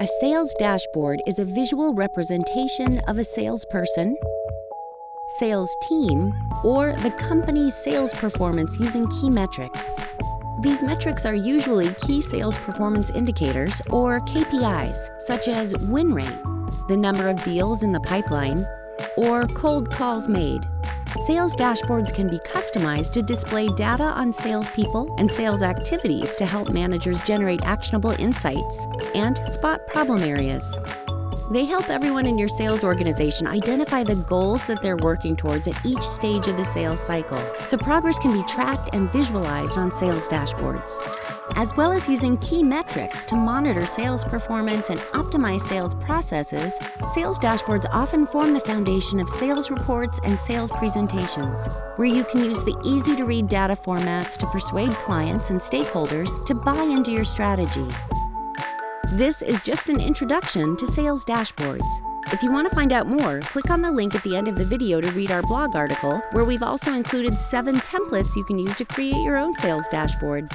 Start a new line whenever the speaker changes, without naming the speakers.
A sales dashboard is a visual representation of a salesperson, sales team, or the company's sales performance using key metrics. These metrics are usually key sales performance indicators, or KPIs, such as win rate, the number of deals in the pipeline, or cold calls made. Sales dashboards can be customized to display data on salespeople and sales activities to help managers generate actionable insights and spot problem areas. They help everyone in your sales organization identify the goals that they're working towards at each stage of the sales cycle, so progress can be tracked and visualized on sales dashboards. As well as using key metrics to monitor sales performance and optimize sales processes, sales dashboards often form the foundation of sales reports and sales presentations, where you can use the easy-to-read data formats to persuade clients and stakeholders to buy into your strategy. This is just an introduction to sales dashboards. If you want to find out more, click on the link at the end of the video to read our blog article, where we've also included 7 templates you can use to create your own sales dashboard.